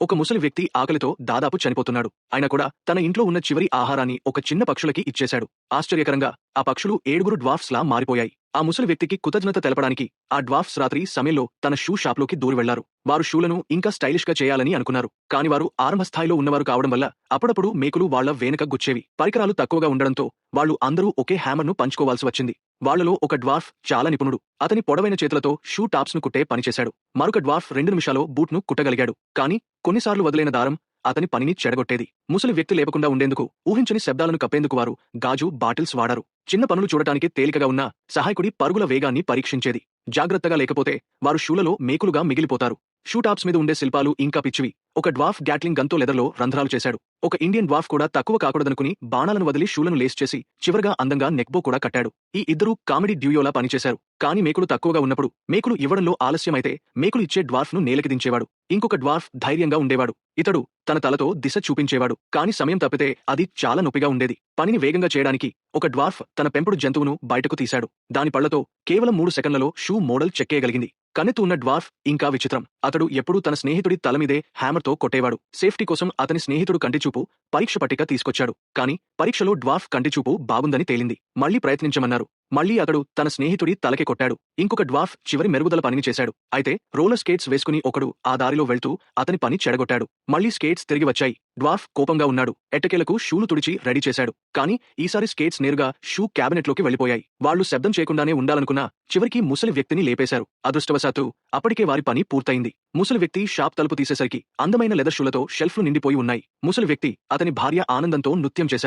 ఒక ముసలి వ్యక్తి ఆకలితో దాదాపు చనిపోతున్నాడు. అయినా కూడా తన ఇంట్లో ఉన్న చివరి ఆహారాన్ని ఒక చిన్న పక్షులకి ఇచ్చేశాడు. ఆశ్చర్యకరంగా ఆ పక్షులు 7 డ్వార్ఫ్స్ లా మారిపోయాయి. ఆ ముసలి వ్యక్తికి కృతజ్ఞత తెలపడానికి ఆ డ్వార్ఫ్స్ రాత్రి సమయంలో తన షూ షాప్లోకి దూరి వెళ్లారు. వారు షూలను ఇంకా స్టైలిష్ గా చేయాలని అనుకున్నారు. కాని వారు ఆరంభ స్థాయిలో ఉన్నవారు కావడం వల్ల అప్పుడప్పుడు మేకులు వాళ్ల వెనుక గుచ్చేవి. పరికరాలు తక్కువగా ఉండడంతో వాళ్లు అందరూ ఒకే హ్యామర్ను పంచుకోవాల్సి వచ్చింది. వాళ్లలో ఒక డ్వార్ఫ్ చాలా నిపుణుడు. అతని పొడవైన చేతులతో షూ టాప్స్ ను కుట్టే పనిచేశాడు. మరొక డ్వార్ఫ్ 2 నిమిషాల్లో బూట్ ను కుట్టగలిగాడు. కానీ కొన్నిసార్లు వదిలేన దారం అతని పనిని చెడగొట్టేది. ముసలి వ్యక్తి లేపకుండా ఉండేందుకు ఊహించని శబ్దాలను కప్పేందుకు వారు గాజు బాటిల్స్ వాడారు. చిన్న పనులు చూడటానికి తేలికగా ఉన్న సహాయకుడి పరుగుల వేగాన్ని పరీక్షించేది. జాగ్రత్తగా లేకపోతే వారు షూలలో మేకులుగా మిగిలిపోతారు. షూ టాప్స్ మీద ఉండే శిల్పాలు ఇంకా పిచ్చివి. ఒక డ్వార్ఫ్ గ్యాట్లింగ్ గన్తో లెదర్లో రంధ్రాలు చేశాడు. ఒక ఇండియన్ డ్వార్ఫ్ కూడా తక్కువ కాకూడదనుకుని బాణాలను వదిలి షూలను లేస్ చేసి చివరగా అందంగా నెక్బో కూడా కట్టాడు. ఈ ఇద్దరూ కామెడీ డ్యూయోలా పనిచేశారు. కానీ మేకులు తక్కువగా ఉన్నప్పుడు మేకులు ఇవ్వడంలో ఆలస్యమైతే మేకులు ఇచ్చే డ్వార్ఫ్ ను నేలకి దించేవాడు. ఇంకొక డ్వార్ఫ్ ధైర్యంగా ఉండేవాడు. ఇతడు తన తలతో దిశ చూపించేవాడు. కానీ సమయం తప్పితే అది చాలా నొప్పిగా ఉండేది. పనిని వేగంగా చేయడానికి ఒక డ్వార్ఫ్ తన పెంపుడు జంతువును బయటకు తీశాడు. దాని పళ్లతో కేవలం 3 సెకన్లలో షూ మోడల్ చెక్కేయగలిగింది. కన్నెత్తు ఉన్న డ్వార్ఫ్ ఇంకా విచిత్రం. అతడు ఎప్పుడూ తన స్నేహితుడి తలమీదే హ్యామర్తో కొట్టేవాడు. సేఫ్టీ కోసం అతని స్నేహితుడు కంటిచూపు పరీక్ష పట్టిక తీసుకొచ్చాడు. కానీ పరీక్షలో డ్వార్ఫ్ కంటిచూపు బాగుందని తేలింది. మళ్లీ ప్రయత్నించమన్నారు. మళ్లీ అతడు తన స్నేహితుడి తలకి కొట్టాడు. ఇంకొక డ్వార్ఫ్ చివరి మెరుగుదల పనిని చేశాడు. అయితే రోలర్ స్కేట్స్ వేసుకుని ఒకడు ఆ దారిలో వెళ్తూ అతని పని చెడగొట్టాడు. మళ్లీ స్కేట్స్ తిరిగి వచ్చాయి. డ్వార్ఫ్ కోపంగా ఉన్నాడు. ఎట్టకేలకు షూలు తుడిచి రెడీ చేశాడు. కానీ ఈసారి స్కేట్స్ నేరుగా షూ క్యాబినెట్లోకి వెళ్లిపోయాయి. వాళ్లు శబ్దం చేయకుండానే ఉండాలనుకున్నా చివరికి ముసలి వ్యక్తిని లేపేశారు. అదృష్టవశాత్తు అప్పటికే వారి పని పూర్తయింది. ముసలి వ్యక్తి షాప్ తలుపు తీసేసరికి అందమైన లెదర్ షూలతో షెల్ఫ్లు నిండిపోయి ఉన్నాయి. ముసలి వ్యక్తి, అతని భార్య ఆనందంతో నృత్యం చేశారు.